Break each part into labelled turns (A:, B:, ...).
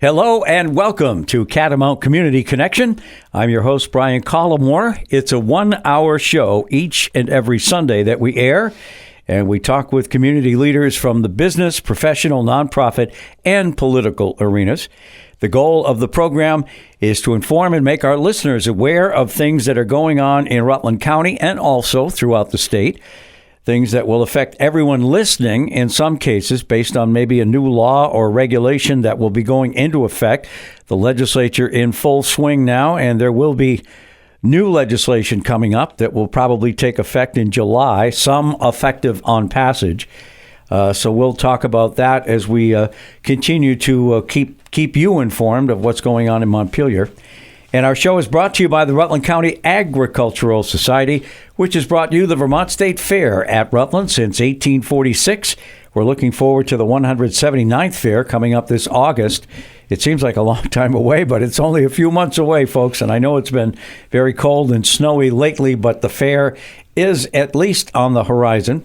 A: Hello and welcome to Catamount Community Connection. I'm your host, Brian Collamore. It's a 1-hour show each and every Sunday that we air, and we talk with community leaders from the business, professional, nonprofit, and political arenas. The goal of the program is to inform and make our listeners aware of things that are going on in Rutland County and also throughout the state. Things that will affect everyone listening, in some cases, based on maybe a new law or regulation that will be going into effect. The legislature in full swing now, and there will be new legislation coming up that will probably take effect in July, some effective on passage. So we'll talk about that as we continue to keep you informed of what's going on in Montpelier. And our show is brought to you by the Rutland County Agricultural Society, which has brought you the Vermont State Fair at Rutland since 1846. We're looking forward to the 179th Fair coming up this August. It seems like a long time away, but it's only a few months away, folks. And I know it's been very cold and snowy lately, but the fair is at least on the horizon.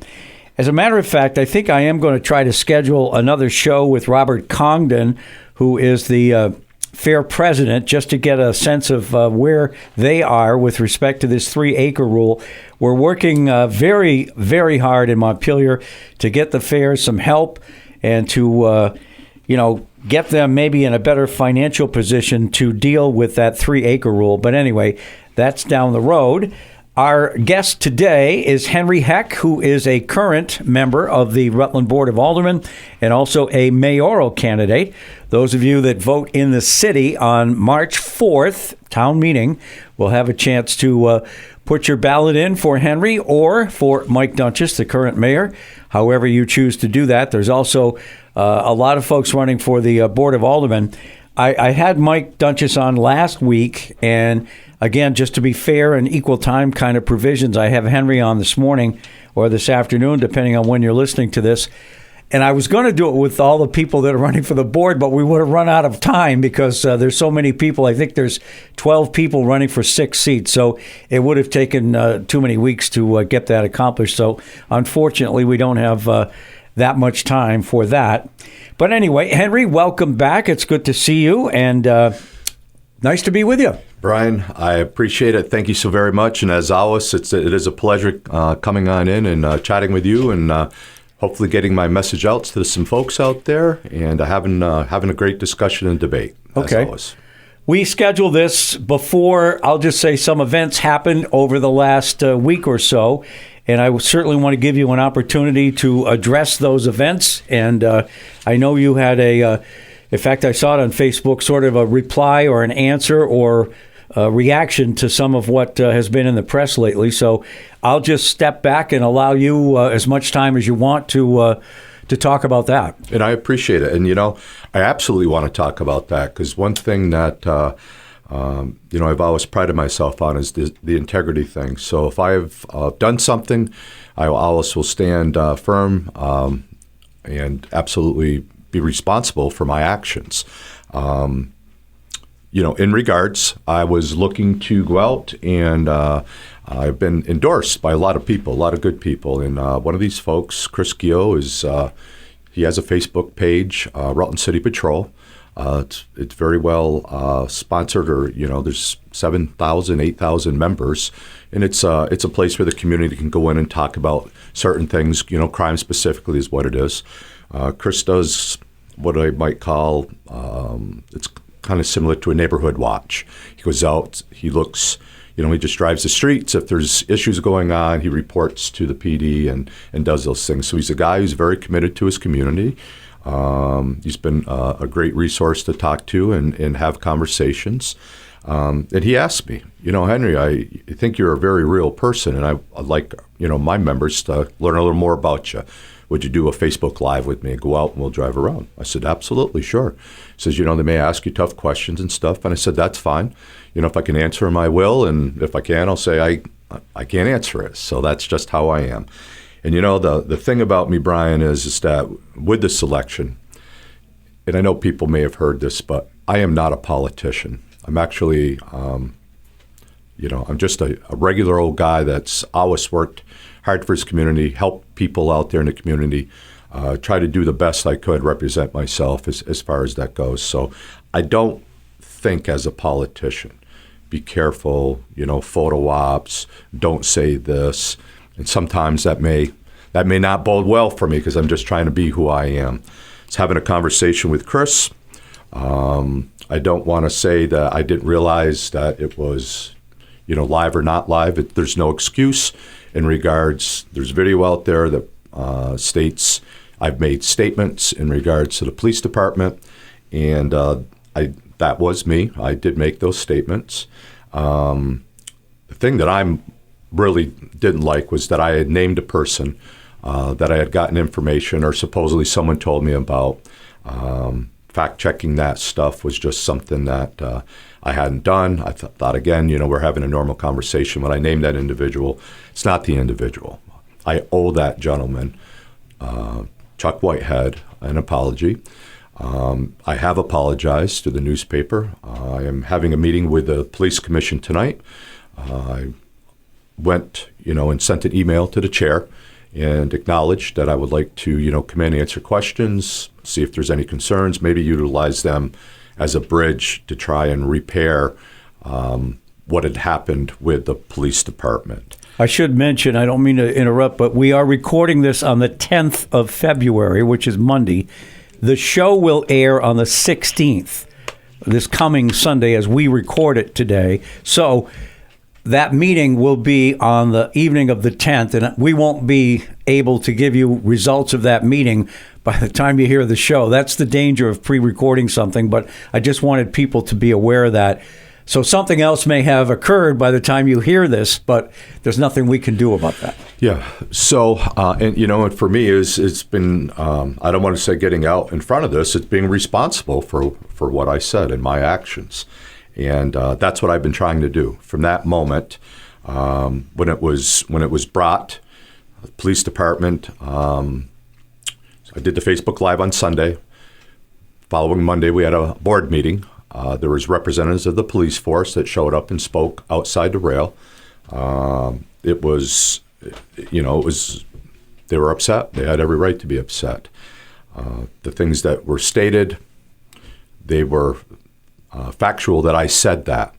A: As a matter of fact, I think I am going to try to schedule another show with Robert Congdon, who is the fair president, just to get a sense of where they are with respect to this 3-acre rule. We're working very, very hard in Montpelier to get the fair some help and to, get them maybe in a better financial position to deal with that 3-acre rule. But anyway, that's down the road. Our guest today is Henry Heck, who is a current member of the Rutland Board of Aldermen and also a mayoral candidate. Those of you that vote in the city on March 4th, town meeting, will have a chance to put your ballot in for Henry or for Mike Dunches, the current mayor, however you choose to do that. There's also a lot of folks running for the Board of Aldermen. I had Mike Dunches on last week, and again, just to be fair and equal time kind of provisions, I have Henry on this morning or this afternoon, depending on when you're listening to this. And I was going to do it with all the people that are running for the board, but we would have run out of time because there's so many people. I think there's 12 people running for 6 seats. So it would have taken too many weeks to get that accomplished. So unfortunately, we don't have that much time for that. But anyway, Henry, welcome back. It's good to see you, and nice to be with you.
B: Brian, I appreciate it. Thank you so very much. And as always, it is a pleasure coming on in and chatting with you and hopefully getting my message out to some folks out there and having a great discussion and debate, as always.
A: We scheduled this before, I'll just say, some events happened over the last week or so. And I certainly want to give you an opportunity to address those events. And I know you had in fact, I saw it on Facebook, sort of a reply or an answer or a reaction to some of what has been in the press lately. So I'll just step back and allow you as much time as you want to talk about that. And
B: I appreciate it. And, I absolutely want to talk about that because one thing that I've always prided myself on is the integrity thing. So if I've done something, I always will stand firm and absolutely be responsible for my actions. In regards, I was looking to go out and I've been endorsed by a lot of people, a lot of good people. And one of these folks, Chris Gio, he has a Facebook page, Rutland City Patrol. It's very well sponsored, or there's 7,000, 8,000 members, and it's a place where the community can go in and talk about certain things. Crime specifically is what it is. Chris does what I might call it's kind of similar to a neighborhood watch. He goes out, he looks. He just drives the streets. If there's issues going on, he reports to the PD and does those things. So he's a guy who's very committed to his community. He's been a great resource to talk to and have conversations. And he asked me, Henry, I think you're a very real person, and I'd like, my members to learn a little more about you. Would you do a Facebook Live with me and go out and we'll drive around? I said, absolutely, sure. He says, they may ask you tough questions and stuff. And I said, that's fine. If I can answer them, I will. And if I can, I'll say I can't answer it. So that's just how I am. And the thing about me, Brian, is that with this election, and I know people may have heard this, but I am not a politician. I'm actually, I'm just a regular old guy that's always worked hard for his community, helped people out there in the community. try to do the best I could, represent myself as far as that goes. So I don't think as a politician, be careful, photo ops, don't say this. And sometimes that may not bode well for me because I'm just trying to be who I am. It's having a conversation with Chris. I don't want to say that I didn't realize that it was, live or not live. There's no excuse in regards. There's video out there that states I've made statements in regards to the police department, and that was me. I did make those statements. The thing that I really didn't like was that I had named a person that I had gotten information or supposedly someone told me about. Fact-checking that stuff was just something that I hadn't done. I thought again, we're having a normal conversation. When I named that individual, it's not the individual. I owe that gentleman, Chuck Whitehead, an apology. I have apologized to the newspaper. I am having a meeting with the police commission tonight. I went, and sent an email to the chair and acknowledged that I would like to, come in and answer questions, see if there's any concerns, maybe utilize them as a bridge to try and repair what had happened with the police department.
A: I should mention, I don't mean to interrupt, but we are recording this on the 10th of February, which is Monday. The show will air on the 16th, this coming Sunday, as we record it today. So that meeting will be on the evening of the 10th, and we won't be able to give you results of that meeting by the time you hear the show. That's the danger of pre-recording something, but I just wanted people to be aware of that. So something else may have occurred by the time you hear this, but there's nothing we can do about that.
B: Yeah. So, and for me, it's been, I don't want to say getting out in front of this, it's being responsible for what I said and my actions. And that's what I've been trying to do from that moment when it was brought, the police department. I did the Facebook Live on Sunday. Following Monday, we had a board meeting. There was representatives of the police force that showed up and spoke outside the rail. It was, they were upset. They had every right to be upset. The things that were stated, they were factual that I said that.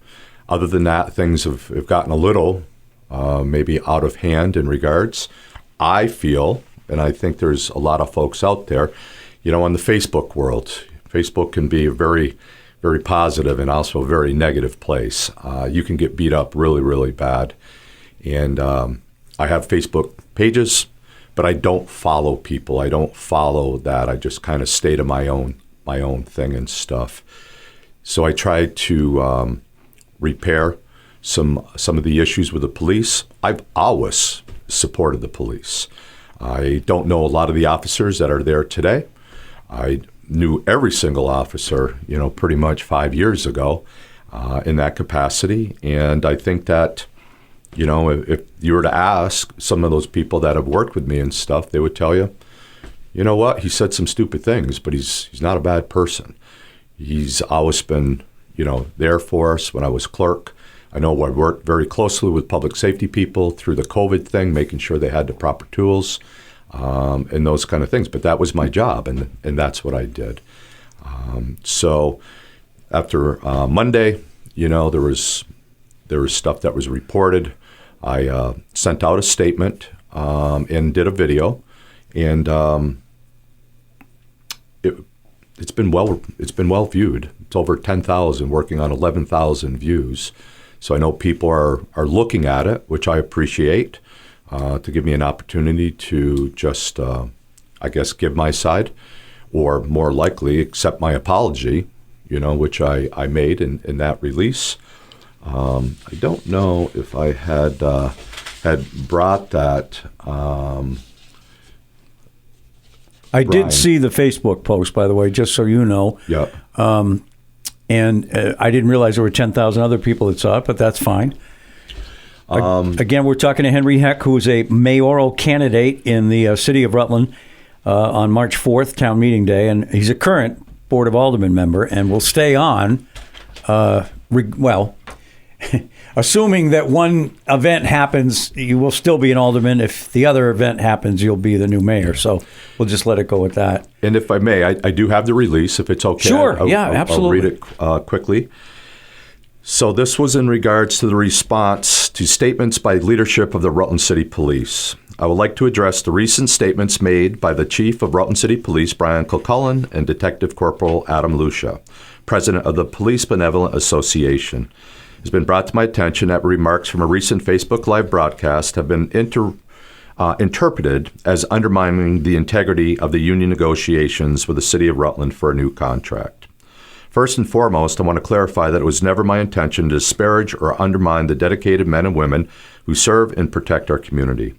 B: Other than that, things have gotten a little maybe out of hand in regards. I feel, and I think there's a lot of folks out there, in the Facebook world. Facebook can be a very, very positive and also a very negative place. You can get beat up really, really bad. And I have Facebook pages, but I don't follow people. I don't follow that. I just kind of stay to my own thing and stuff. So I tried to repair some of the issues with the police. I've always supported the police. I don't know a lot of the officers that are there today. I knew every single officer, pretty much 5 years ago in that capacity. And I think that, if you were to ask some of those people that have worked with me and stuff, they would tell you, you know what, he said some stupid things, but he's not a bad person. He's always been, there for us when I was clerk. I know I worked very closely with public safety people through the COVID thing, making sure they had the proper tools and those kind of things. But that was my job, and that's what I did. So after Monday, there was stuff that was reported. I sent out a statement and did a video, and it's been well viewed. It's over 10,000, working on 11,000 views. So I know people are looking at it, which I appreciate, to give me an opportunity to just, give my side, or more likely accept my apology, which I made in that release. I don't know if I had brought that.
A: I did see the Facebook post, by the way, just so you know.
B: Yeah.
A: And I didn't realize there were 10,000 other people that saw it, but that's fine. Again, we're talking to Henry Heck, who is a mayoral candidate in the city of Rutland on March 4th, town meeting day. And he's a current Board of Aldermen member and will stay on. assuming that one event happens, you will still be an alderman. If the other event happens, you'll be the new mayor. So we'll just let it go with that.
B: And if I may, I do have the release, if it's okay.
A: Sure, absolutely.
B: I'll read it quickly. So this was in regards to the response to statements by leadership of the Rutland City Police. I would like to address the recent statements made by the Chief of Rutland City Police, Brian Collamore, and Detective Corporal Adam Lucia, President of the Police Benevolent Association. It has been brought to my attention that remarks from a recent Facebook Live broadcast have been interpreted as undermining the integrity of the union negotiations with the City of Rutland for a new contract. First and foremost, I want to clarify that it was never my intention to disparage or undermine the dedicated men and women who serve and protect our community.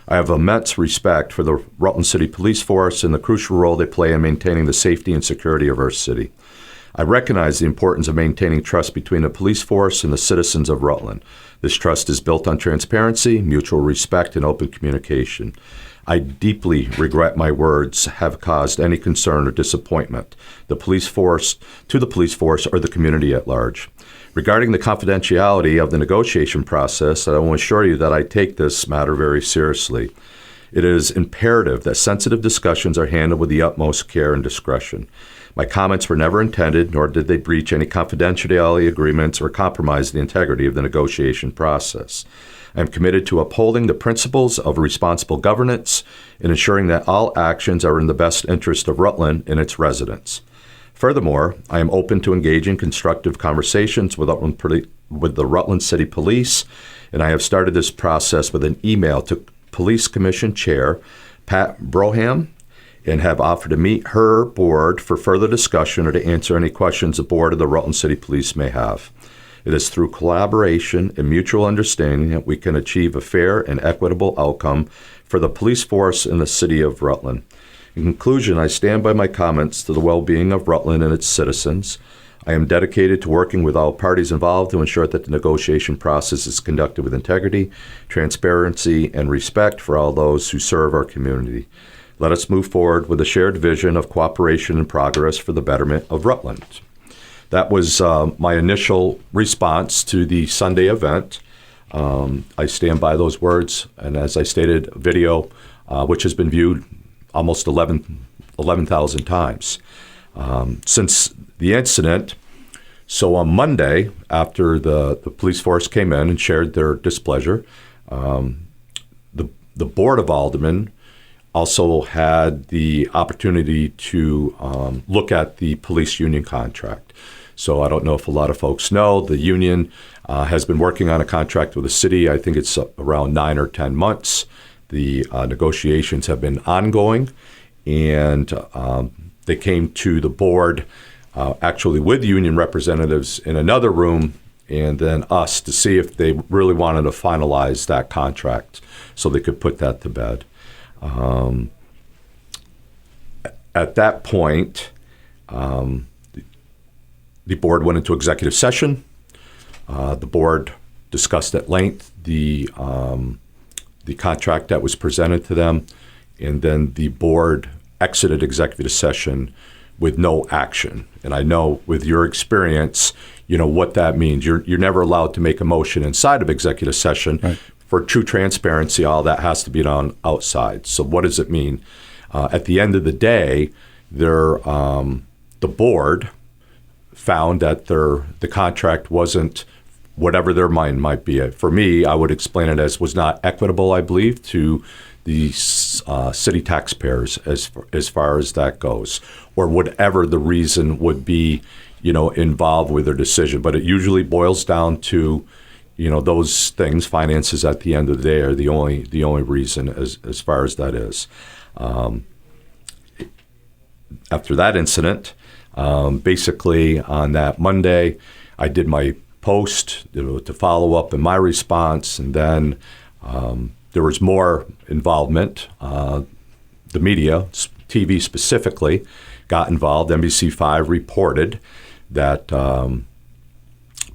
B: I have immense respect for the Rutland City Police Force and the crucial role they play in maintaining the safety and security of our city. I recognize the importance of maintaining trust between the police force and the citizens of Rutland. This trust is built on transparency, mutual respect, and open communication. I deeply regret my words have caused any concern or disappointment to the police force or the community at large. Regarding the confidentiality of the negotiation process, I want to assure you that I take this matter very seriously. It is imperative that sensitive discussions are handled with the utmost care and discretion. My comments were never intended, nor did they breach any confidentiality agreements or compromise the integrity of the negotiation process. I am committed to upholding the principles of responsible governance and ensuring that all actions are in the best interest of Rutland and its residents. Furthermore, I am open to engaging constructive conversations with the Rutland City Police, and I have started this process with an email to Police Commission Chair Pat Broham, and have offered to meet her board for further discussion or to answer any questions the board of the Rutland City Police may have. It is through collaboration and mutual understanding that we can achieve a fair and equitable outcome for the police force in the city of Rutland. In conclusion, I stand by my comments to the well-being of Rutland and its citizens. I am dedicated to working with all parties involved to ensure that the negotiation process is conducted with integrity, transparency, and respect for all those who serve our community. Let us move forward with a shared vision of cooperation and progress for the betterment of Rutland. That was my initial response to the Sunday event. I stand by those words, and as I stated, a video which has been viewed almost 11,000 times since the incident. So on Monday, after the police force came in and shared their displeasure, the Board of Aldermen also had the opportunity to look at the police union contract. So I don't know if a lot of folks know, the union has been working on a contract with the city. I think it's around 9 or 10 months. The negotiations have been ongoing, and they came to the board actually with union representatives in another room and then us to see if they really wanted to finalize that contract so they could put that to bed. At that point, the board went into executive session. The board discussed at length the contract that was presented to them, and then the board exited executive session with no action. And I know with your experience, you know what that means. You're never allowed to make a motion inside of executive session. Right. For true transparency, all that has to be done outside. So what does it mean? At the end of the day, the board found that the contract wasn't whatever their mind might be. For me, I would explain it as was not equitable, I believe, to the city taxpayers as far as that goes, or whatever the reason would be, involved with their decision. But it usually boils down to, those things. Finances at the end of the day are the only reason as far as that is. After that incident, basically on that Monday, I did my post to follow up in my response, and then there was more involvement. The media, TV specifically, got involved. NBC5 reported that, I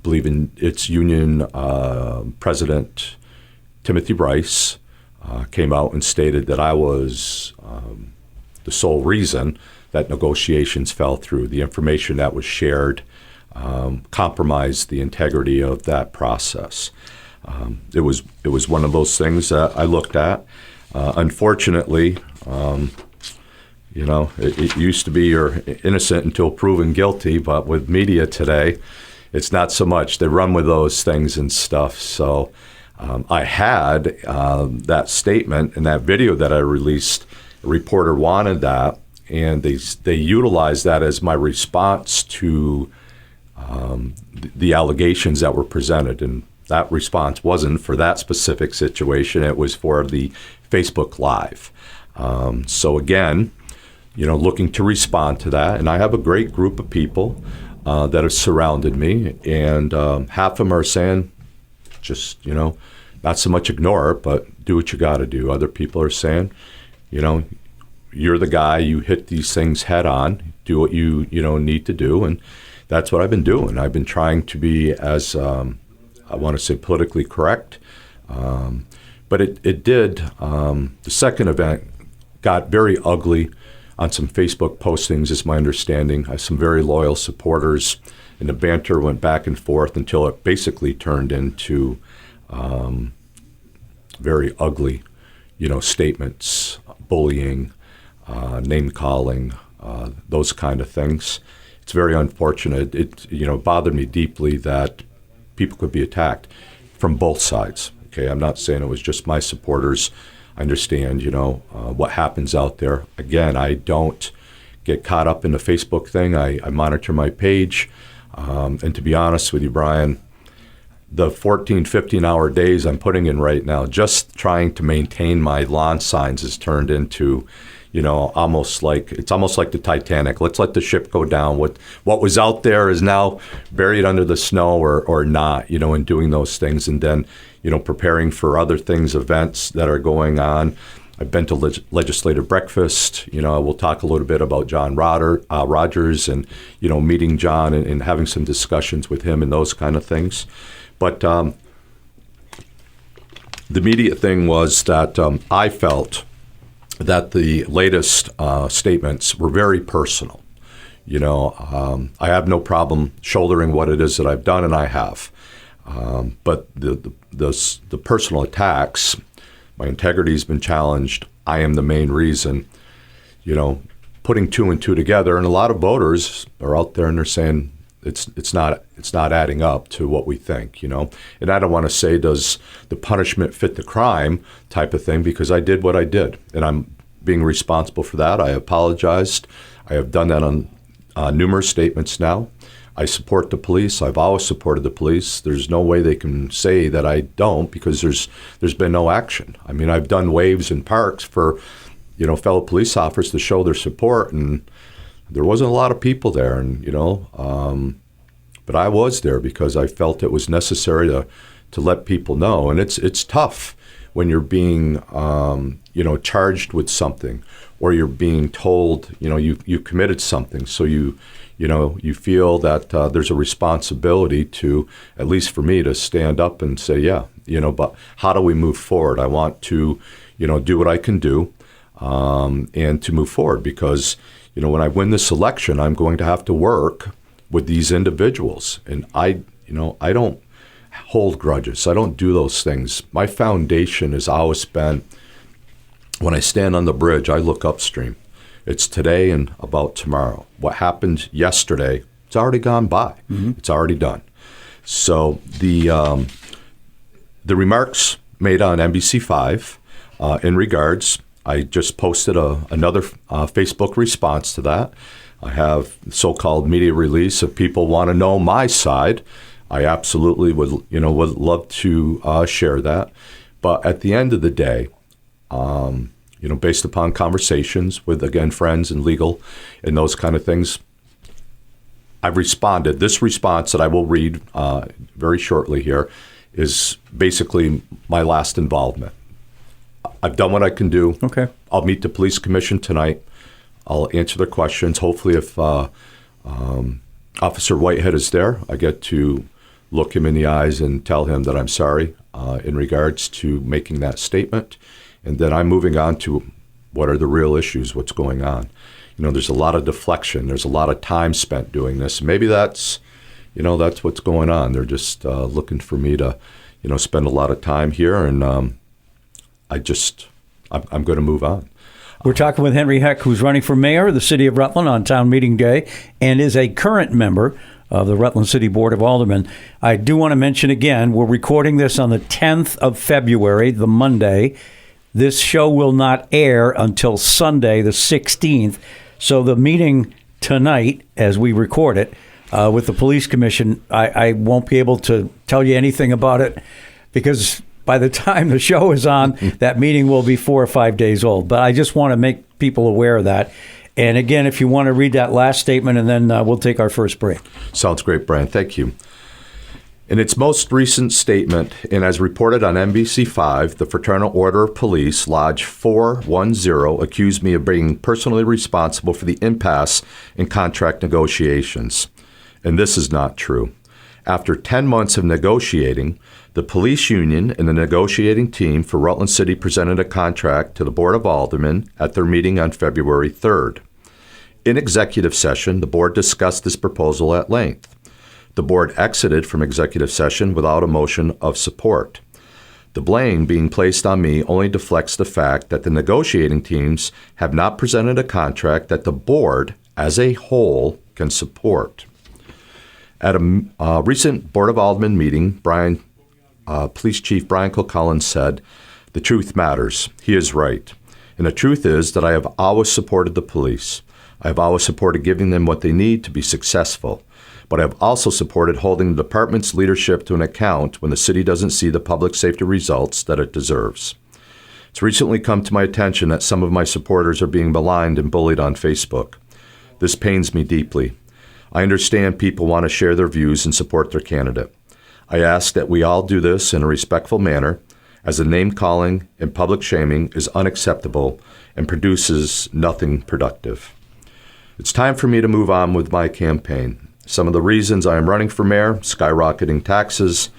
B: believe in its union president, Timothy Rice, came out and stated that I was the sole reason that negotiations fell through. The information that was shared compromise the integrity of that process. It was one of those things that I looked at. Unfortunately, it used to be you're innocent until proven guilty, but with media today, it's not so much. They run with those things and stuff. So I had that statement and that video that I released. A reporter wanted that, and they utilized that as my response to the allegations that were presented. And that response wasn't for that specific situation. It was for the Facebook Live. So again, looking to respond to that. And I have a great group of people that have surrounded me. And half of them are saying, just, not so much ignore it, but do what you got to do. Other people are saying, you're the guy, you hit these things head on, do what you need to do. And that's what I've been doing. I've been trying to be as, I want to say, politically correct. But it did, the second event got very ugly on some Facebook postings, is my understanding. I have some very loyal supporters, and the banter went back and forth until it basically turned into very ugly, statements, bullying, name calling, those kind of things. It's very unfortunate. It bothered me deeply that people could be attacked from both sides. Okay, I'm not saying it was just my supporters. I understand, what happens out there. Again, I don't get caught up in the Facebook thing. I monitor my page. And to be honest with you, Brian, the 14, 15-hour days I'm putting in right now, just trying to maintain my lawn signs has turned into, almost like the Titanic. Let's let the ship go down. What was out there is now buried under the snow or not, and doing those things. And then, preparing for other things, events that are going on. I've been to legislative breakfast. We'll talk a little bit about John Rogers and, meeting John and having some discussions with him and those kind of things. But the immediate thing was that I felt that the latest statements were very personal. I have no problem shouldering what it is that I've done, and I have. But the personal attacks, my integrity has been challenged. I am the main reason, putting two and two together. And a lot of voters are out there and they're saying it's not adding up to what we think, And I don't want to say does the punishment fit the crime type of thing, because I did what I did, and I'm being responsible for that. I apologized. I have done that on numerous statements now. I support the police. I've always supported the police. There's no way they can say that I don't, because there's been no action. I mean, I've done waves in parks for, fellow police officers to show their support, and there wasn't a lot of people there, and but I was there because I felt it was necessary to let people know. And it's tough when you're being charged with something, or you're being told you committed something, so you feel that there's a responsibility to, at least for me, to stand up and say, but how do we move forward? I want to, do what I can do and to move forward, because, when I win this election, I'm going to have to work with these individuals. And I don't hold grudges. I don't do those things. My foundation has always been, when I stand on the bridge, I look upstream. It's today and about tomorrow. What happened yesterday, it's already gone by. Mm-hmm. It's already done. So the remarks made on NBC5 in regards, I just posted another Facebook response to that. I have so-called media release. If people want to know my side, I absolutely would love to share that. But at the end of the day, based upon conversations with, again, friends and legal and those kind of things, I've responded. This response that I will read very shortly here is basically my last involvement. I've done what I can do.
A: Okay.
B: I'll meet the police commission tonight. I'll answer their questions. Hopefully, if Officer Whitehead is there, I get to look him in the eyes and tell him that I'm sorry in regards to making that statement. And then I'm moving on to what are the real issues, what's going on. There's a lot of deflection. There's a lot of time spent doing this. Maybe that's, that's what's going on. They're just looking for me to, spend a lot of time here, and I'm going to move on.
A: We're talking with Henry Heck, who's running for mayor of the city of Rutland on town meeting day and is a current member of the Rutland City Board of Aldermen. I do want to mention again, we're recording this on the 10th of February, the Monday. This show will not air until Sunday, the 16th. So the meeting tonight, as we record it, with the police commission, I won't be able to tell you anything about it because by the time the show is on, that meeting will be 4 or 5 days old. But I just want to make people aware of that. And again, if you want to read that last statement, and then we'll take our first break.
B: Sounds great, Brian. Thank you. In its most recent statement, and as reported on NBC5, the Fraternal Order of Police, Lodge 410, accused me of being personally responsible for the impasse in contract negotiations. And this is not true. After 10 months of negotiating, the police union and the negotiating team for Rutland City presented a contract to the Board of Aldermen at their meeting on February 3rd. In executive session, the board discussed this proposal at length. The board exited from executive session without a motion of support. The blame being placed on me only deflects the fact that the negotiating teams have not presented a contract that the board as a whole can support. At a recent Board of Aldermen meeting, Police Chief Brian Collamore said, "The truth matters." He is right. And the truth is that I have always supported the police. I have always supported giving them what they need to be successful. But I have also supported holding the department's leadership to an account when the city doesn't see the public safety results that it deserves. It's recently come to my attention that some of my supporters are being maligned and bullied on Facebook. This pains me deeply. I understand people want to share their views and support their candidate. I ask that we all do this in a respectful manner, as the name-calling and public shaming is unacceptable and produces nothing productive. It's time for me to move on with my campaign. Some of the reasons I am running for mayor: skyrocketing taxes,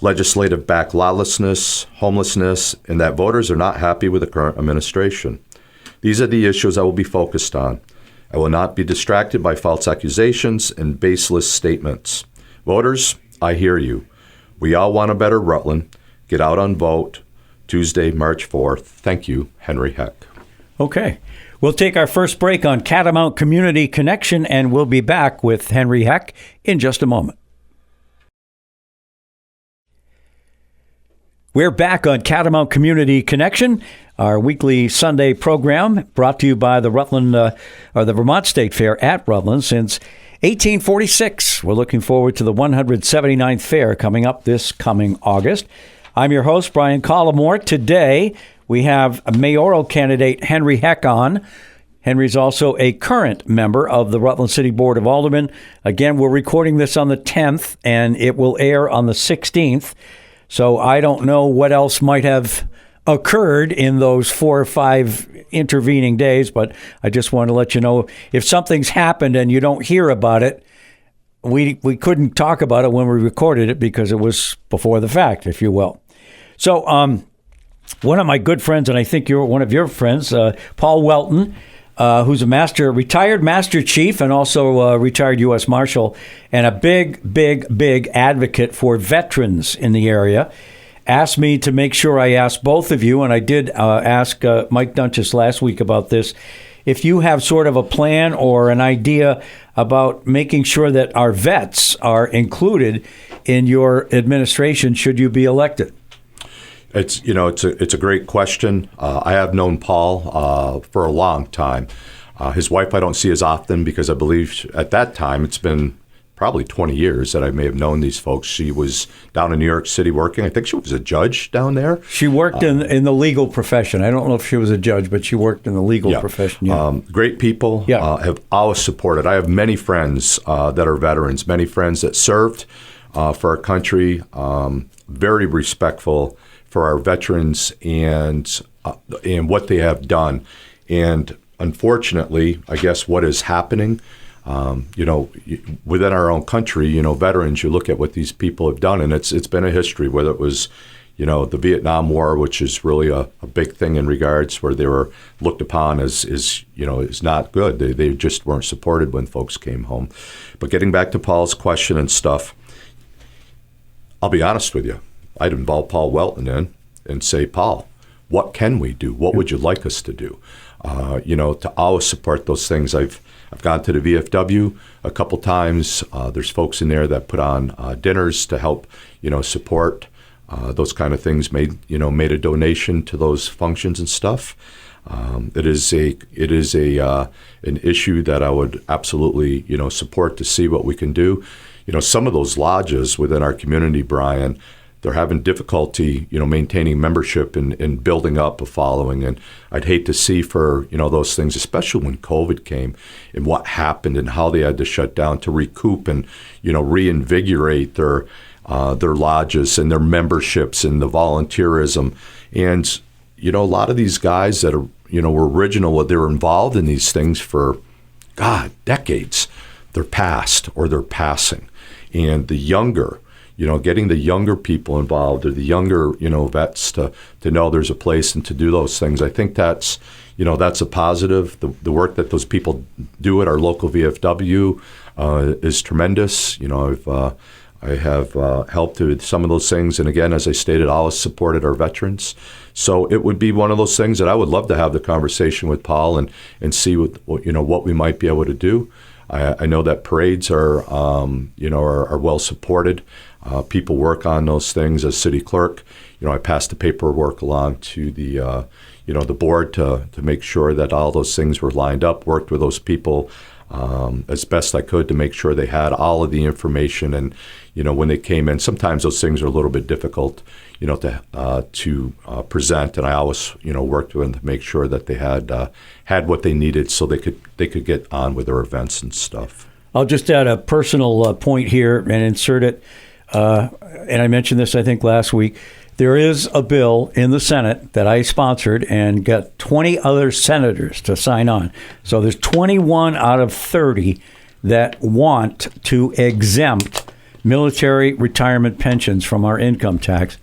B: legislative-backed lawlessness, homelessness, and that voters are not happy with the current administration. These are the issues I will be focused on. I will not be distracted by false accusations and baseless statements. Voters, I hear you. We all want a better Rutland. Get out and vote Tuesday, March 4th. Thank you, Henry Heck.
A: Okay. We'll take our first break on Catamount Community Connection, and we'll be back with Henry Heck in just a moment. We're back on Catamount Community Connection, our weekly Sunday program brought to you by the the Vermont State Fair at Rutland since 1846. We're looking forward to the 179th fair coming up this coming August. I'm your host, Brian Collamore. Today, we have a mayoral candidate, Henry Heck, on. Henry's also a current member of the Rutland City Board of Aldermen. Again, we're recording this on the 10th, and it will air on the 16th. So I don't know what else might have occurred in those 4 or 5 intervening days, but I just want to let you know if something's happened and you don't hear about it, we couldn't talk about it when we recorded it because it was before the fact, if you will. So one of my good friends, and I think you're one of your friends, Paul Welton, who's a retired Master Chief and also a retired U.S. Marshal and a big advocate for veterans in the area, asked me to make sure I asked both of you, and I did ask Mike Dunches last week about this, if you have sort of a plan or an idea about making sure that our vets are included in your administration should you be elected.
B: It's a great question. I have known Paul for a long time. His wife I don't see as often because I believe at that time it's been probably 20 years that I may have known these folks. She was down in New York City working. I think she was a judge down there.
A: She worked in the legal profession. I don't know if she was a judge, but she worked in the legal profession. Yeah.
B: Great people. Have always supported. I have many friends that are veterans, many friends that served for our country, very respectful for our veterans and what they have done. And unfortunately, I guess what is happening, within our own country, veterans, you look at what these people have done, and it's been a history, whether it was, the Vietnam War, which is really a big thing in regards where they were looked upon as not good. They just weren't supported when folks came home. But getting back to Paul's question and stuff, I'll be honest with you. I'd involve Paul Welton in and say, Paul, what can we do? What would you like us to do? To always support those things. I've gone to the VFW a couple times. There's folks in there that put on dinners to help, support those kind of things. Made a donation to those functions and stuff. It is an issue that I would absolutely support to see what we can do. Some of those lodges within our community, Brian, they're having difficulty, maintaining membership and building up a following. And I'd hate to see for, those things, especially when COVID came and what happened and how they had to shut down to recoup and, reinvigorate their lodges and their memberships and the volunteerism. And, a lot of these guys that are, were original, they were involved in these things for, decades. They're past or they're passing. And the younger, getting the younger people involved or the younger, vets to know there's a place and to do those things. I think that's a positive. The work that those people do at our local VFW is tremendous. I have helped with some of those things. And again, as I stated, I always supported our veterans. So it would be one of those things that I would love to have the conversation with Paul and see what we might be able to do. I know that parades are well supported. People work on those things as city clerk. I passed the paperwork along to the board to make sure that all those things were lined up, worked with those people as best I could to make sure they had all of the information. And, when they came in, sometimes those things are a little bit difficult, to present. And I always, worked with them to make sure that they had what they needed so they could get on with their events and stuff.
A: I'll just add a personal point here and insert it. And I mentioned this, I think, last week. There is a bill in the Senate that I sponsored and got 20 other senators to sign on. So there's 21 out of 30 that want to exempt military retirement pensions from our income tax.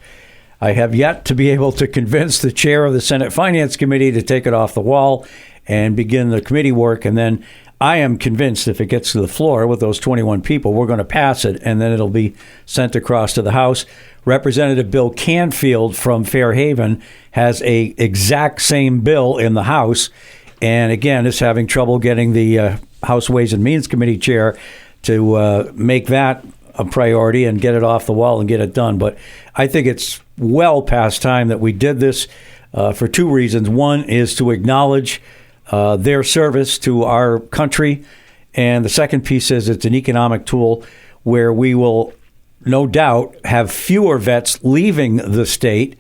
A: I have yet to be able to convince the chair of the Senate Finance Committee to take it off the wall and begin the committee work. And then I am convinced if it gets to the floor with those 21 people, we're going to pass it, and then it'll be sent across to the House. Representative Bill Canfield from Fairhaven has a exact same bill in the House, and again is having trouble getting the House Ways and Means Committee chair to make that a priority and get it off the wall and get it done. But I think it's well past time that we did this for two reasons. One is to acknowledge their service to our country. And the second piece is it's an economic tool where we will no doubt have fewer vets leaving the state.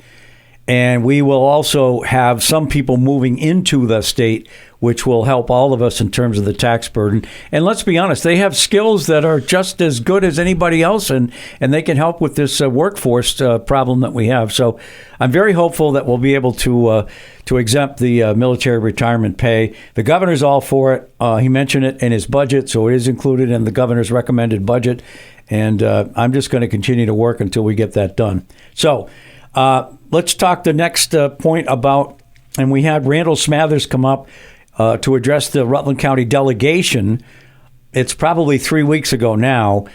A: And we will also have some people moving into the state, which will help all of us in terms of the tax burden. And let's be honest, they have skills that are just as good as anybody else, and they can help with this workforce problem that we have. So I'm very hopeful that we'll be able to exempt the military retirement pay. The governor's all for it. He mentioned it in his budget, so it is included in the governor's recommended budget. And I'm just going to continue to work until we get that done. So let's talk the next point about, and we had Randall Smathers come up to address the Rutland County delegation. It's probably 3 weeks ago now.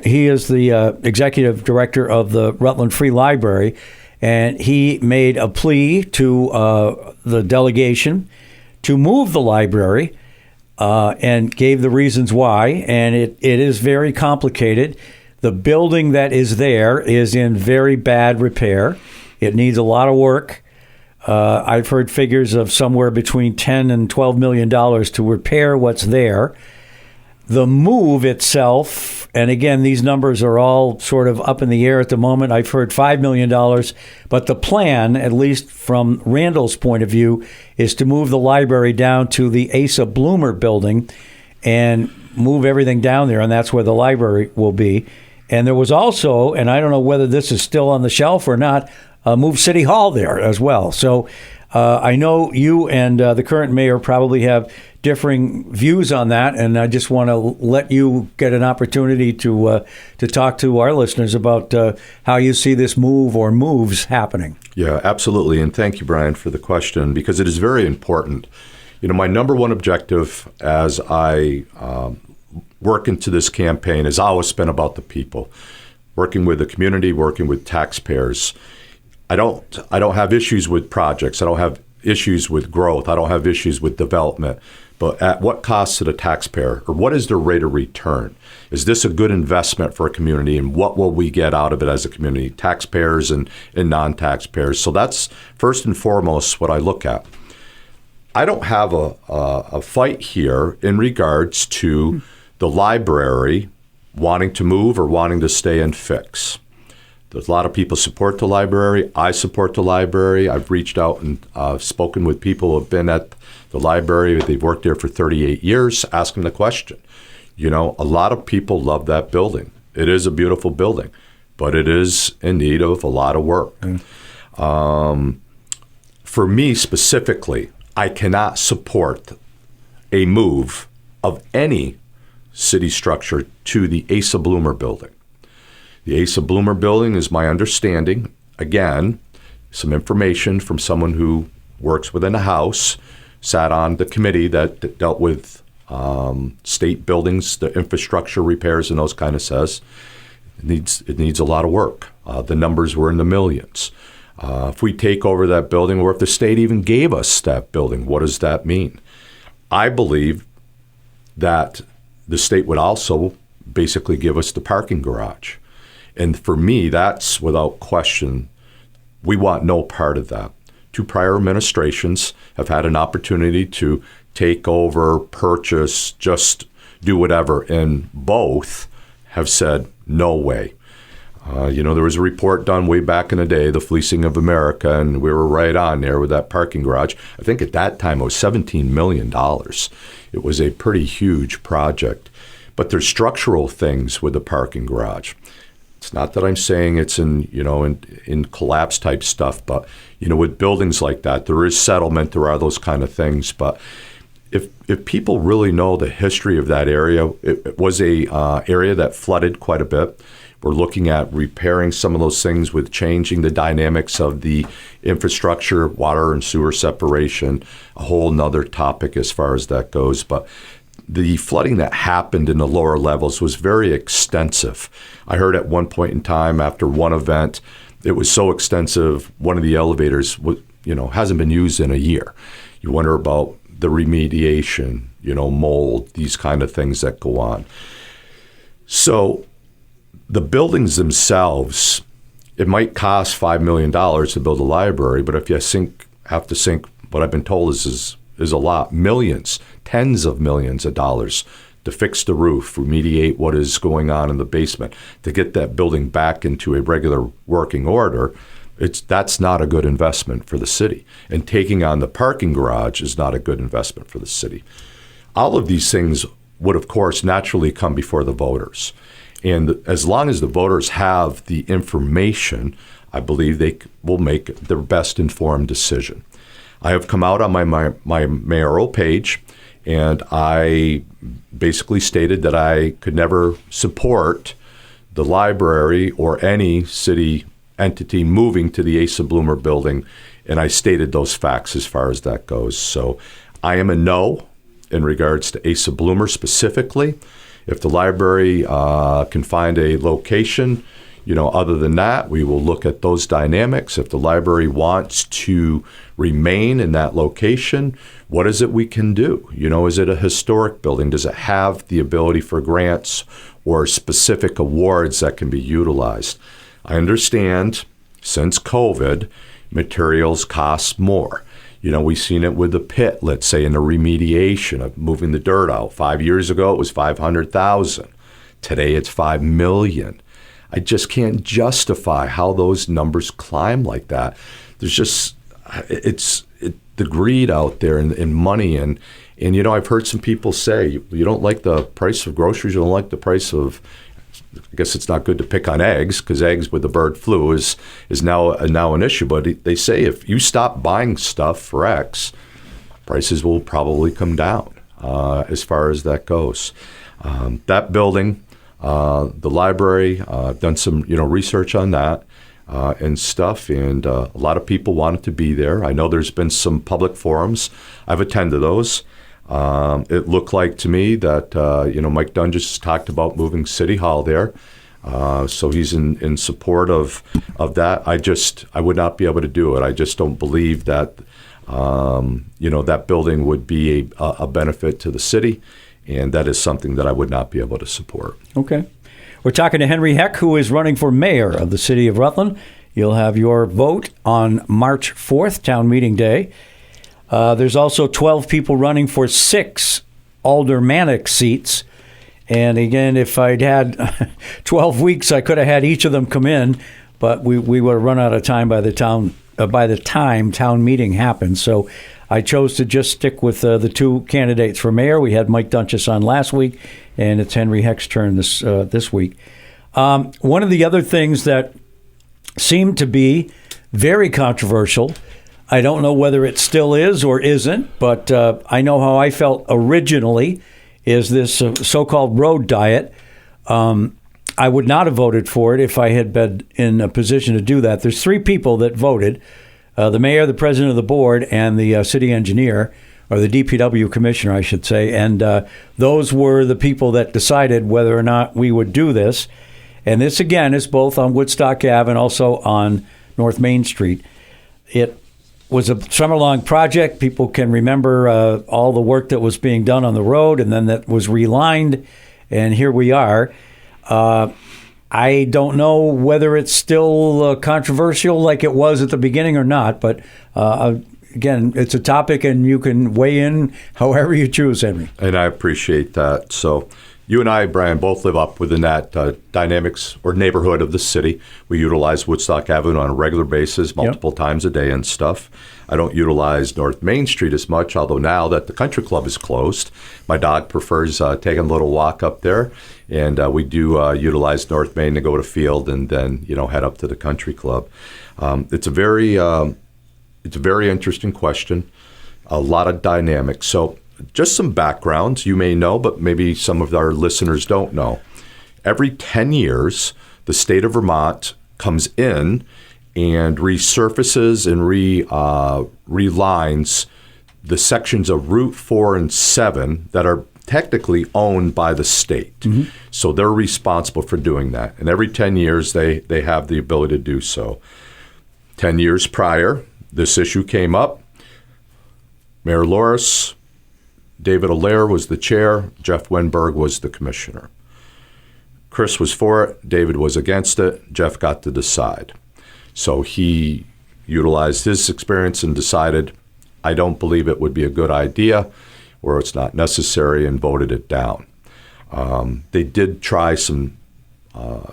A: He is the executive director of the Rutland Free Library, and he made a plea to the delegation to move the library and gave the reasons why. And it is very complicated. The building that is there is in very bad repair. It needs a lot of work. I've heard figures of somewhere between $10 and $12 million to repair what's there. The move itself, and again, these numbers are all sort of up in the air at the moment. I've heard $5 million, but the plan, at least from Randall's point of view, is to move the library down to the Asa Bloomer building and move everything down there, and that's where the library will be. And there was also, and I don't know whether this is still on the shelf or not, move City Hall there as well. So I know you and the current mayor probably have differing views on that, and I just want to let you get an opportunity to talk to our listeners about how you see this move or moves happening.
B: Yeah, absolutely, and thank you, Brian, for the question, because it is very important. My number one objective as I work into this campaign has always been about the people, working with the community, working with taxpayers. I don't have issues with projects. I don't have issues with growth. I don't have issues with development. But at what cost to the taxpayer, or what is the rate of return? Is this a good investment for a community, and what will we get out of it as a community, taxpayers and non-taxpayers? So that's first and foremost what I look at. I don't have a fight here in regards to the library wanting to move or wanting to stay and fix. There's a lot of people support the library. I support the library. I've reached out and spoken with people who have been at the library. They've worked there for 38 years, asking the question. A lot of people love that building. It is a beautiful building, but it is in need of a lot of work. For me specifically, I cannot support a move of any city structure to the Asa Bloomer building. The Asa Bloomer building is my understanding. Again, some information from someone who works within the House, sat on the committee that dealt with state buildings, the infrastructure repairs and those kind of says. It needs a lot of work. The numbers were in the millions. If we take over that building, or if the state even gave us that building, what does that mean? I believe that the state would also basically give us the parking garage. And for me, that's without question, we want no part of that. Two prior administrations have had an opportunity to take over, purchase, just do whatever, and both have said, no way. There was a report done way back in the day, the fleecing of America, and we were right on there with that parking garage. I think at that time it was $17 million. It was a pretty huge project. But there's structural things with the parking garage. It's not that I'm saying it's in collapse type stuff, but with buildings like that, there is settlement, there are those kind of things. But if people really know the history of that area, it was a area that flooded quite a bit. We're looking at repairing some of those things with changing the dynamics of the infrastructure, water and sewer separation, a whole nother topic as far as that goes. But the flooding that happened in the lower levels was very extensive. I heard at one point in time after one event, it was so extensive, one of the elevators hasn't been used in a year. You wonder about the remediation, mold, these kind of things that go on. So the buildings themselves, it might cost $5 million to build a library, but if you have to sink, what I've been told is a lot, millions, tens of millions of dollars to fix the roof, remediate what is going on in the basement, to get that building back into a regular working order, that's not a good investment for the city. And taking on the parking garage is not a good investment for the city. All of these things would, of course, naturally come before the voters. And as long as the voters have the information, I believe they will make their best informed decision. I have come out on my mayoral page, and I basically stated that I could never support the library or any city entity moving to the Asa Bloomer building, and I stated those facts as far as that goes. So I am a no in regards to Asa Bloomer specifically. If the library can find a location, other than that, we will look at those dynamics. If the library wants to remain in that location, what is it we can do? Is it a historic building? Does it have the ability for grants or specific awards that can be utilized? I understand since COVID, materials cost more. We've seen it with the pit, let's say, in the remediation of moving the dirt out. 5 years ago, it was $500,000. Today, it's $5 million. I just can't justify how those numbers climb like that. There's just, the greed out there in money. And I've heard some people say, you don't like the price of groceries, you don't like the price of, I guess it's not good to pick on eggs, because eggs with the bird flu is now an issue. But they say if you stop buying stuff for X, prices will probably come down. as far as that goes. That building, the library, I've done some research on that and stuff, and a lot of people wanted to be there. I know there's been some public forums. I've attended those. It looked like to me that Mike Dunges talked about moving City Hall there. So he's in support of that. I would not be able to do it. I just don't believe that that building would be a benefit to the city, and that is something that I would not be able to support.
A: Okay. We're talking to Henry Heck, who is running for mayor of the city of Rutland. You'll have your vote on March 4th, town meeting day. There's also 12 people running for 6 aldermanic seats. And again, if I'd had 12 weeks, I could have had each of them come in, but we would have run out of time by the time town meeting happened. So I chose to just stick with the 2 candidates for mayor. We had Mike Dunches on last week, and it's Henry Heck's turn this week. One of the other things that seemed to be very controversial, I don't know whether it still is or isn't, but I know how I felt originally, is this so-called road diet. I would not have voted for it if I had been in a position to do that. There's 3 people that voted, the mayor, the president of the board, and the city engineer, or the DPW commissioner, I should say. And those were the people that decided whether or not we would do this. And this, again, is both on Woodstock Ave and also on North Main Street. It was a summer-long project. People can remember all the work that was being done on the road, and then that was relined, and here we are. I don't know whether it's still controversial like it was at the beginning or not, but again, it's a topic, and you can weigh in however you choose, Henry.
B: And I appreciate that. So you and I, Brian, both live up within that dynamics or neighborhood of the city. We utilize Woodstock Avenue on a regular basis, multiple times a day and stuff. I don't utilize North Main Street as much, although now that the country club is closed, my dog prefers taking a little walk up there. And we do utilize North Main to go to field and then, head up to the country club. It's a very interesting question, a lot of dynamics. So just some backgrounds you may know, but maybe some of our listeners don't know. Every 10 years, the state of Vermont comes in and resurfaces and relines the sections of Route 4 and 7 that are technically owned by the state. Mm-hmm. So they're responsible for doing that. And every 10 years, they have the ability to do so. 10 years prior, this issue came up. Mayor Loris, David Allaire was the chair. Jeff Wenberg was the commissioner. Chris was for it. David was against it. Jeff got to decide. So he utilized his experience and decided, I don't believe it would be a good idea or it's not necessary, and voted it down. They did try some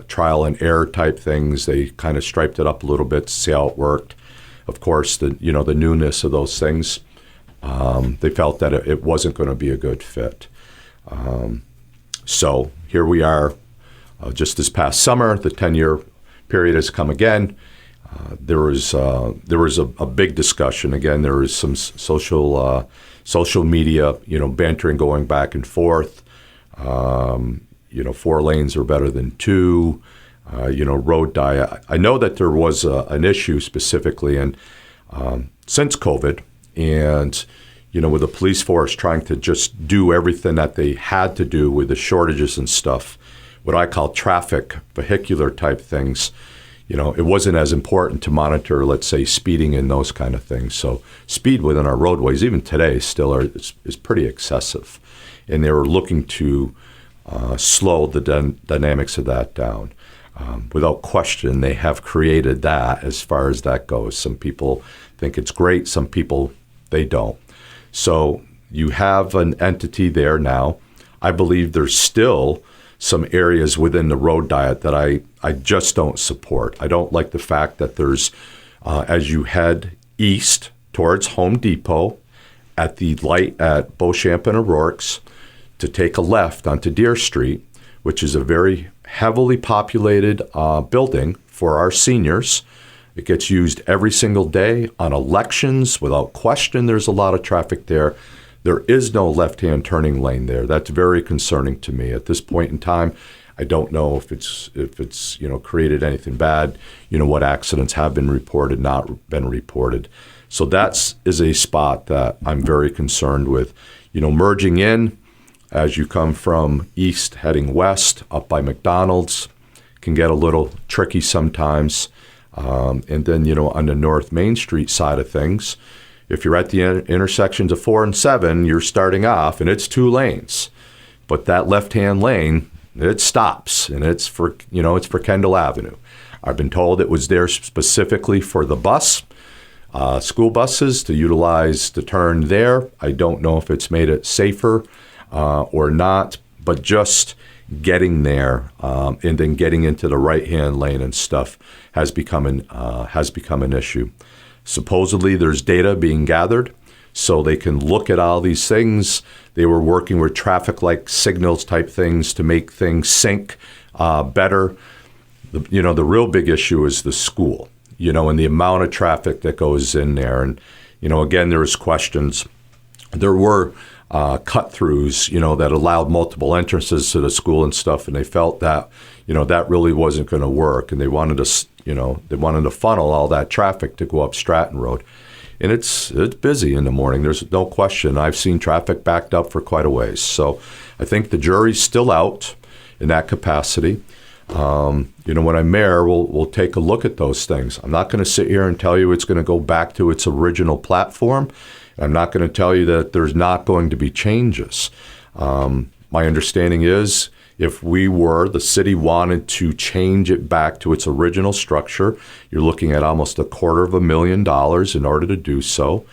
B: trial and error type things. They kind of striped it up a little bit to see how it worked. Of course, the newness of those things, they felt that it wasn't going to be a good fit. So here we are, just this past summer, the 10-year period has come again. There was a big discussion. Again, there was some social media, bantering going back and forth. 4 lanes are better than 2. Road diet. I know that there was an issue specifically, and since COVID, and with the police force trying to just do everything that they had to do with the shortages and stuff, what I call traffic, vehicular type things, it wasn't as important to monitor, let's say, speeding and those kind of things. So speed within our roadways, even today, still is pretty excessive, and they were looking to slow the dynamics of that down. Without question, they have created that as far as that goes. Some people think it's great. Some people, they don't. So you have an entity there now. I believe there's still some areas within the road diet that I just don't support. I don't like the fact that there's, as you head east towards Home Depot, at the light at Beauchamp and O'Rourke's, to take a left onto Deer Street, which is a very heavily populated building for our seniors. It gets used every single day on elections. Without question, there's a lot of traffic there. There is no left-hand turning lane there. That's very concerning to me. At this point in time, I don't know if it's created anything bad, what accidents have been reported, not been reported. So that is a spot that I'm very concerned with. Merging in as you come from east heading west up by McDonald's can get a little tricky sometimes. And then, on the North Main Street side of things, if you're at the intersections of 4 and 7, you're starting off and it's 2 lanes. But that left-hand lane, it stops, and it's for Kendall Avenue. I've been told it was there specifically for the school buses to utilize the turn there. I don't know if it's made it safer or not, but just getting there and then getting into the right-hand lane and stuff has become an issue. Supposedly, there's data being gathered so they can look at all these things. They were working with traffic light signals type things to make things sync better. The real big issue is the school, and the amount of traffic that goes in there. And, again, there was questions. There were cut-throughs, that allowed multiple entrances to the school and stuff, and they felt that, that really wasn't going to work, and they wanted to funnel all that traffic to go up Stratton Road. And it's busy in the morning. There's no question. I've seen traffic backed up for quite a ways. So I think the jury's still out in that capacity. When I'm mayor, we'll take a look at those things. I'm not going to sit here and tell you it's going to go back to its original platform. I'm not going to tell you that there's not going to be changes. My understanding is if the city wanted to change it back to its original structure, you're looking at almost $250,000 in order to do so.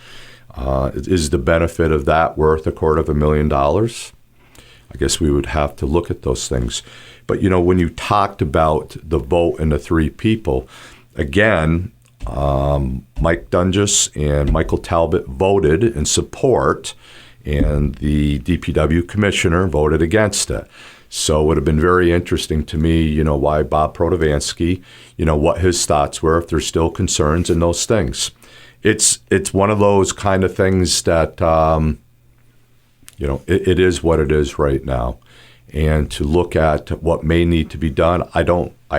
B: Is the benefit of that worth $250,000? I guess we would have to look at those things. But, when you talked about the vote and the 3 people, again, Mike Dunges and Michael Talbot voted in support, and the DPW commissioner voted against it. So it would have been very interesting to me, why Bob Protovansky, what his thoughts were, if there's still concerns and those things. It's one of those kind of things that, it is what it is right now. And to look at what may need to be done, I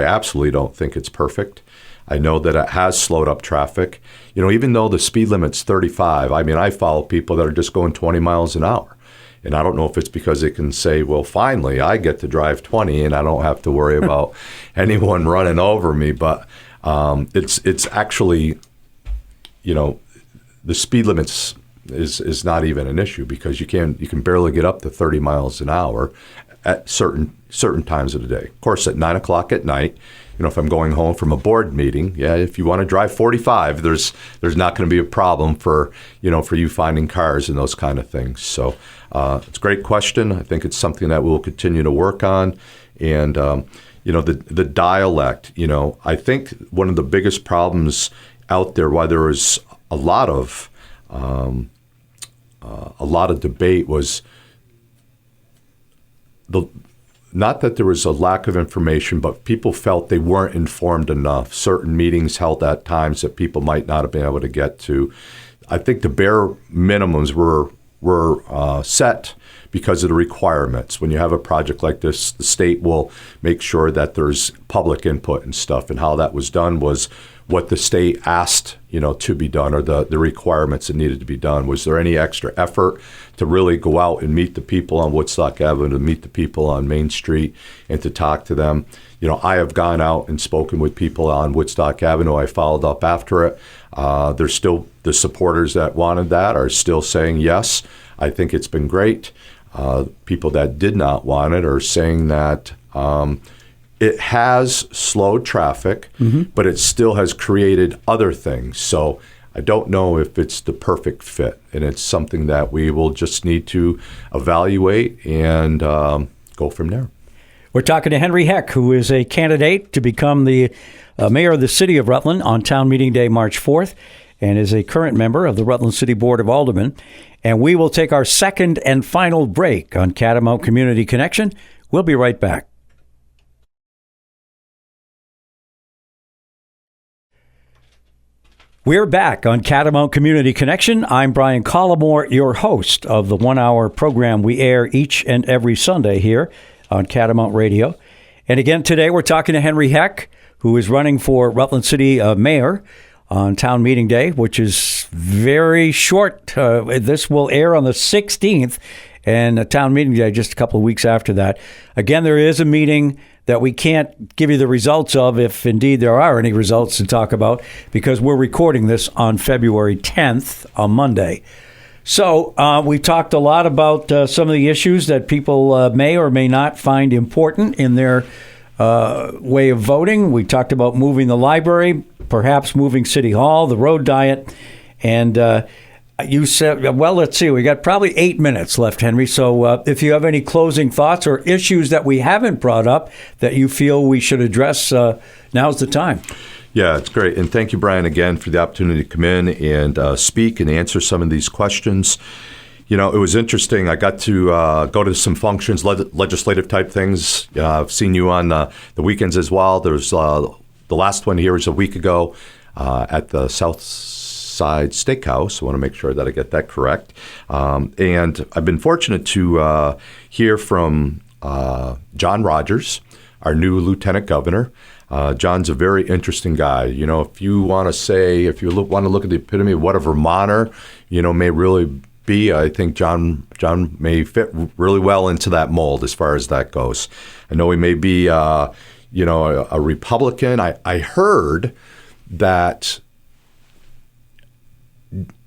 B: absolutely don't think it's perfect. I know that it has slowed up traffic. Even though the speed limit's 35, I follow people that are just going 20 miles an hour. And I don't know if it's because they can say, well, finally, I get to drive 20 and I don't have to worry about anyone running over me. But it's actually, the speed limits is not even an issue because you can barely get up to 30 miles an hour at certain times of the day. Of course, at 9 o'clock at night, if I'm going home from a board meeting, if you want to drive 45, there's not going to be a problem for you finding cars and those kind of things. So it's a great question. I think it's something that we'll continue to work on. And, the dialect, I think one of the biggest problems out there, why there was a lot of debate was not that there was a lack of information, but people felt they weren't informed enough. Certain meetings held at times that people might not have been able to get to. I think the bare minimums were set because of the requirements. When you have a project like this, the state will make sure that there's public input and stuff. And how that was done was what the state asked, to be done, or the requirements that needed to be done. Was there any extra effort to really go out and meet the people on Woodstock Avenue, to meet the people on Main Street, and to talk to them? I have gone out and spoken with people on Woodstock Avenue. I followed up after it. There's still the supporters that wanted that are still saying yes. I think it's been great. People that did not want it are saying that it has slowed traffic, but it still has created other things. So I don't know if it's the perfect fit, and it's something that we will just need to evaluate and go from there.
A: We're talking to Henry Heck, who is a candidate to become the mayor of the city of Rutland on town meeting day, March 4th, and is a current member of the Rutland City Board of Aldermen. And we will take our second and final break on Catamount Community Connection. We'll be right back. We're back on Catamount Community Connection. I'm Brian Collamore, your host of the 1 hour program we air each and every Sunday here on Catamount Radio. And again, today we're talking to Henry Heck, who is running for Rutland City Mayor on town meeting day, which is very short. This will air on the 16th, and a town meeting day just a couple of weeks after that. Again, there is a meeting that we can't give you the results of, if indeed there are any results to talk about, because we're recording this on February 10th, on Monday. So we talked a lot about some of the issues that people may or may not find important in their way of voting. We talked about moving the library, perhaps moving City Hall, the road diet, and you said, well, let's see, we got probably 8 minutes left, Henry. So if you have any closing thoughts or issues that we haven't brought up that you feel we should address, now's the time.
B: Yeah, it's great. And thank you, Brian, again, for the opportunity to come in and speak and answer some of these questions. You know, it was interesting. I got to go to some functions, legislative type things. I've seen you on the weekends as well. There's the last one here was a week ago at the South Side Steakhouse. I want to make sure that I get that correct. And I've been fortunate to hear from John Rogers, our new lieutenant governor. John's a very interesting guy. You know, if you want to look at the epitome of what a Vermonter, may really be, I think John may fit really well into that mold as far as that goes. I know he may be, a Republican. I heard that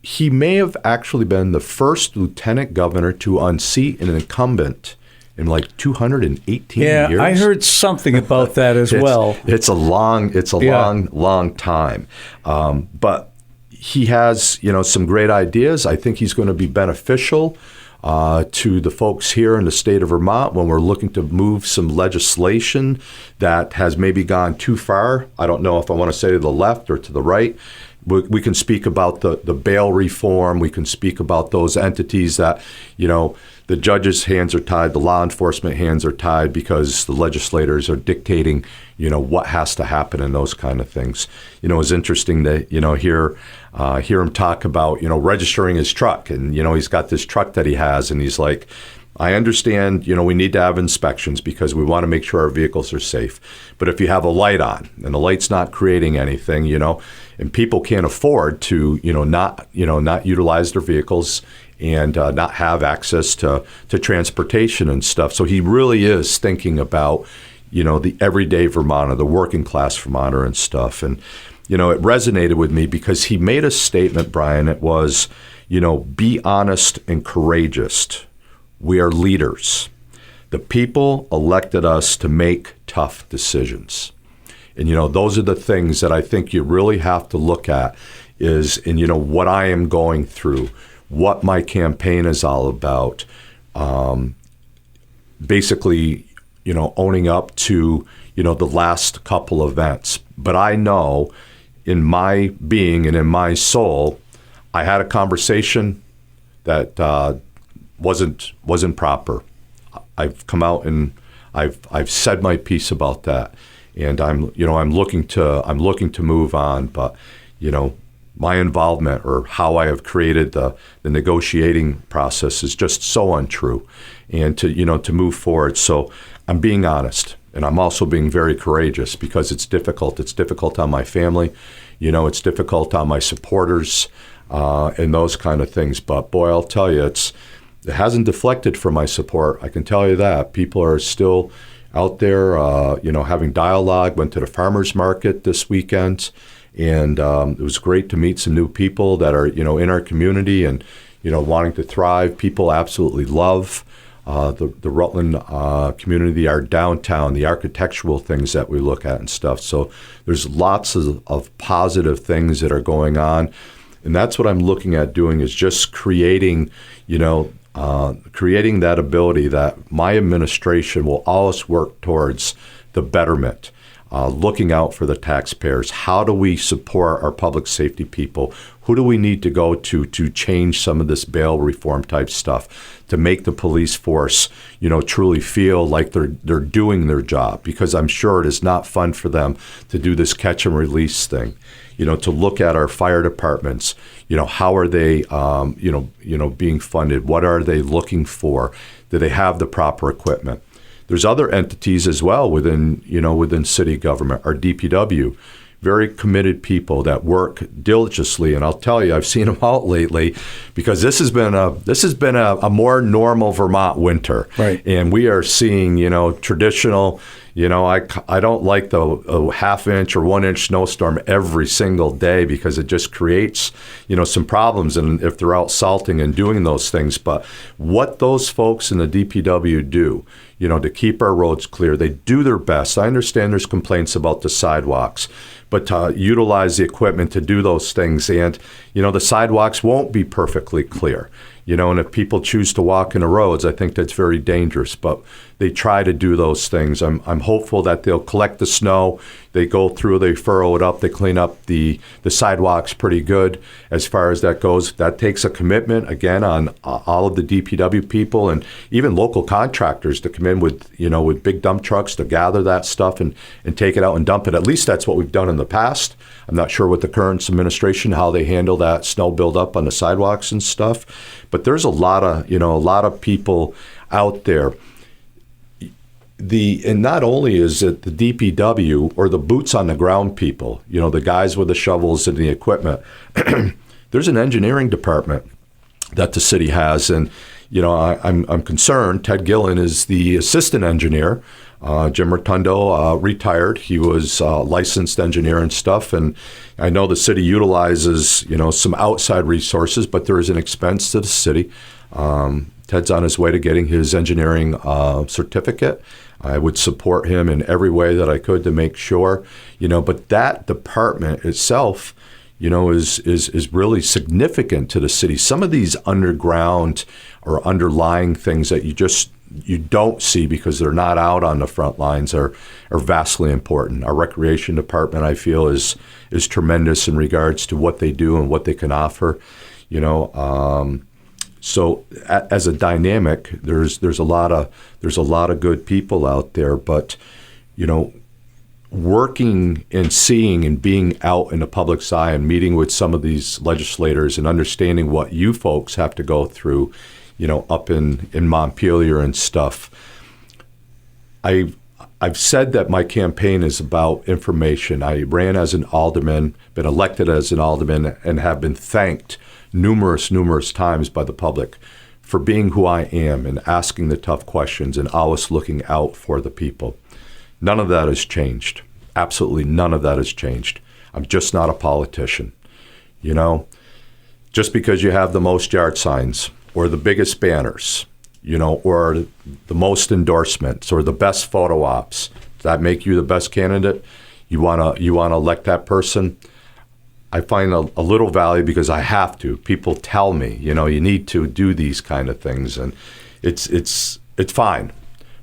B: he may have actually been the first lieutenant governor to unseat an incumbent in like 218 years.
A: Yeah, I heard something about that as well.
B: It's a long time. But he has, some great ideas. I think he's going to be beneficial to the folks here in the state of Vermont when we're looking to move some legislation that has maybe gone too far. I don't know if I want to say to the left or to the right. We can speak about the bail reform. We can speak about those entities that, the judges' hands are tied, the law enforcement hands are tied because the legislators are dictating, what has to happen and those kind of things. It's interesting to, hear him talk about, registering his truck. And, he's got this truck that he has, and he's like, I understand, we need to have inspections because we want to make sure our vehicles are safe. But if you have a light on and the light's not creating anything, and people can't afford to, not utilize their vehicles and not have access to transportation and stuff. So he really is thinking about, the everyday Vermonter, the working class Vermonter and stuff. And, it resonated with me because he made a statement, Brian. It was, be honest and courageous. We are leaders. The people elected us to make tough decisions. And, those are the things that I think you really have to look at is, what I am going through, what my campaign is all about. Basically, owning up to, the last couple events. But I know in my being and in my soul, I had a conversation that wasn't proper. I've come out and I've said my piece about that, and I'm looking to move on. But my involvement or how I have created the negotiating process is just so untrue, and to move forward. So I'm being honest, and I'm also being very courageous because it's difficult. It's difficult on my family, it's difficult on my supporters, and those kind of things. But boy, I'll tell you, it hasn't deflected from my support. I can tell you that. People are still out there, having dialogue. Went to the farmers market this weekend, and it was great to meet some new people that are, in our community and, wanting to thrive. People absolutely love the Rutland community, our downtown, the architectural things that we look at and stuff. So there's lots of positive things that are going on. And that's what I'm looking at doing is just creating, creating that ability that my administration will always work towards the betterment. looking out for the taxpayers. How do we support our public safety people? Who do we need to go to change some of this bail reform type stuff to make the police force, truly feel like they're doing their job? Because I'm sure it is not fun for them to do this catch and release thing. To look at our fire departments, how are they, being funded? What are they looking for? Do they have the proper equipment? There's other entities as well within city government, our DPW, very committed people that work diligently. And I'll tell you, I've seen them out lately because this has been a more normal Vermont winter.
A: Right.
B: And we are seeing, traditional, I don't like the half-inch or 1-inch snowstorm every single day because it just creates, some problems. And if they're out salting and doing those things, but what those folks in the DPW do, to keep our roads clear, they do their best. I understand there's complaints about the sidewalks, but to utilize the equipment to do those things. And, the sidewalks won't be perfectly clear. And if people choose to walk in the roads, I think that's very dangerous. But they try to do those things. I'm hopeful that they'll collect the snow. They go through, they furrow it up, they clean up the sidewalks pretty good as far as that goes. That takes a commitment, again, on all of the DPW people and even local contractors to come in with big dump trucks to gather that stuff and take it out and dump it. At least that's what we've done in the past. I'm not sure with the current administration how they handle that snow buildup on the sidewalks and stuff. But there's a lot of people out there. And not only is it the DPW or the boots on the ground people, the guys with the shovels and the equipment, there's an engineering department that the city has. And, I'm concerned. Ted Gillen is the assistant engineer. Jim Rotundo retired. He was a licensed engineer and stuff. And I know the city utilizes, some outside resources, but there is an expense to the city. Ted's on his way to getting his engineering certificate. I would support him in every way that I could to make sure, but that department itself, is really significant to the city. Some of these underground or underlying things that you don't see because they're not out on the front lines are vastly important. Our recreation department, I feel, is tremendous in regards to what they do and what they can offer. So as a dynamic, there's a lot of good people out there, but working and seeing and being out in the public's eye and meeting with some of these legislators and understanding what you folks have to go through, up in Montpelier and stuff. I've said that my campaign is about information. I ran as an alderman, been elected as an alderman, and have been thanked numerous times by the public for being who I am and asking the tough questions and always looking out for the people. None of that has changed. Absolutely none of that has changed. I'm just not a politician. Just because you have the most yard signs or the biggest banners, or the most endorsements or the best photo ops, does that make you the best candidate? You wanna elect that person? I find a little value because I have to. People tell me, you need to do these kind of things, and it's fine.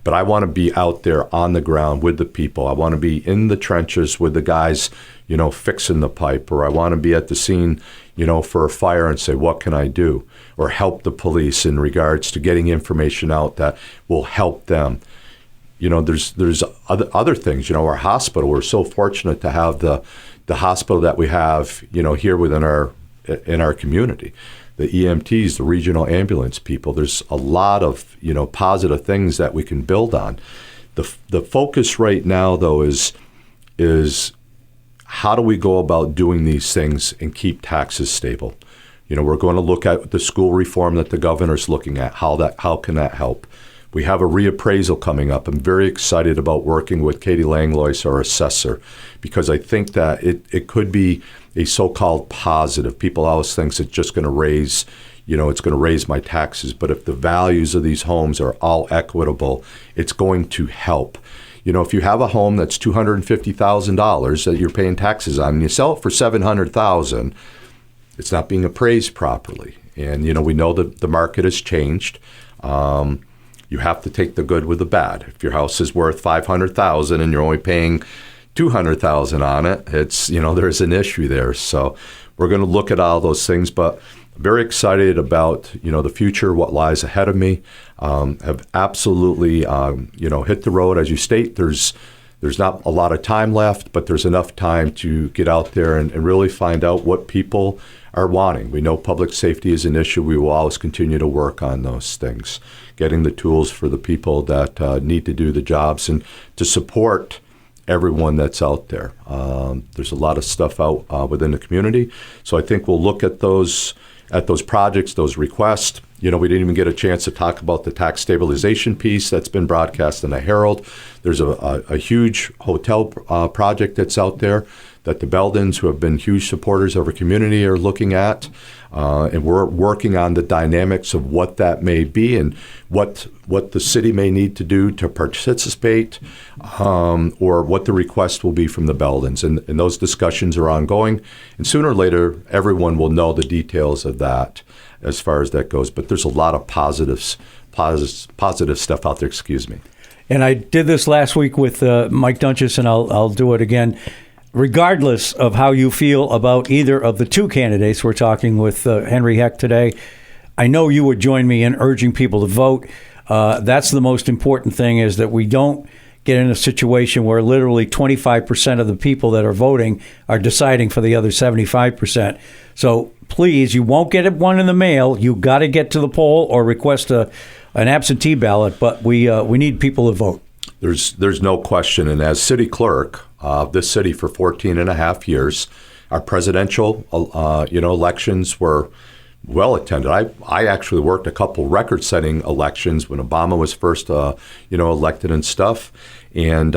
B: But I want to be out there on the ground with the people. I want to be in the trenches with the guys, fixing the pipe, or I want to be at the scene, for a fire and say, what can I do? Or help the police in regards to getting information out that will help them. There's other things, our hospital. We're so fortunate to have the hospital that we have, here within our community. The EMTs, the regional ambulance people, there's a lot of, positive things that we can build on. The focus right now, though, is how do we go about doing these things and keep taxes stable? We're going to look at the school reform that the governor's looking at, how can that help? We have a reappraisal coming up. I'm very excited about working with Katie Langlois, our assessor, because I think that it could be a so-called positive. People always think it's just going to raise, it's going to raise my taxes. But if the values of these homes are all equitable, it's going to help. If you have a home that's $250,000 that you're paying taxes on, and you sell it for $700,000, it's not being appraised properly. And, we know that the market has changed. You have to take the good with the bad. If your house is worth $500,000 and you're only paying 200,000 on it, it's, there's an issue there. So we're going to look at all those things, but very excited about, the future, what lies ahead of me. Have absolutely, hit the road. As you state, there's not a lot of time left, but there's enough time to get out there and really find out what people are wanting. We know public safety is an issue. We will always continue to work on those things, getting the tools for the people that need to do the jobs and to support everyone that's out there. There's a lot of stuff out within the community. So I think we'll look at those projects, those requests. We didn't even get a chance to talk about the tax stabilization piece that's been broadcast in the Herald. There's a huge hotel project that's out there that the Beldens, who have been huge supporters of our community, are looking at. And we're working on the dynamics of what that may be and what the city may need to do to participate, or what the request will be from the Beldens. And those discussions are ongoing. And sooner or later, everyone will know the details of that as far as that goes. But there's a lot of positive stuff out there, excuse me.
A: And I did this last week with Mike Dunches, and I'll do it again. Regardless of how you feel about either of the two candidates, we're talking with Henry Heck today, I know you would join me in urging people to vote. That's the most important thing, is that we don't get in a situation where literally 25% of the people that are voting are deciding for the other 75%. So please, you won't get one in the mail. You got to get to the poll or request an absentee ballot, but we need people to vote.
B: There's no question. And as city clerk of this city for 14 and a half years, our presidential elections were well attended. I actually worked a couple record-setting elections when Obama was first elected and stuff, and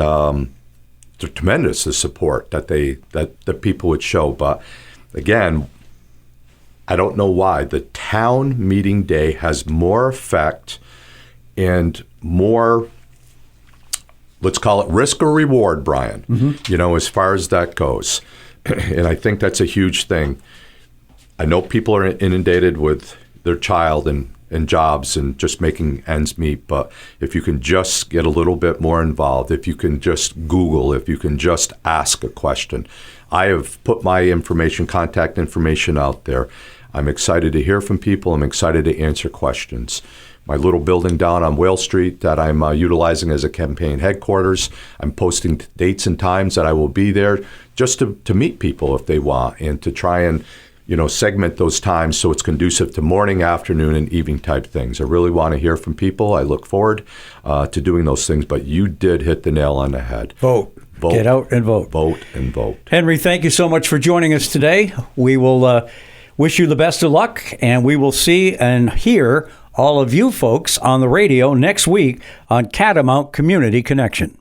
B: tremendous the support that people would show. But again, I don't know why the town meeting day has more effect and more, let's call it risk or reward, Brian, as far as that goes. And I think that's a huge thing. I know people are inundated with their child and jobs and just making ends meet, but if you can just get a little bit more involved, if you can just Google, if you can just ask a question. I have put my contact information out there. I'm excited to hear from people. I'm excited to answer questions. My little building down on Whale Street that I'm utilizing as a campaign headquarters, I'm posting dates and times that I will be there just to meet people if they want, and to try and segment those times so it's conducive to morning, afternoon, and evening type things. I really want to hear from people. I look forward to doing those things, but you did hit the nail on the head.
A: Vote. Get out and vote.
B: Vote and vote.
A: Henry, thank you so much for joining us today. We will wish you the best of luck, and we will see and hear all of you folks on the radio next week on Catamount Community Connection.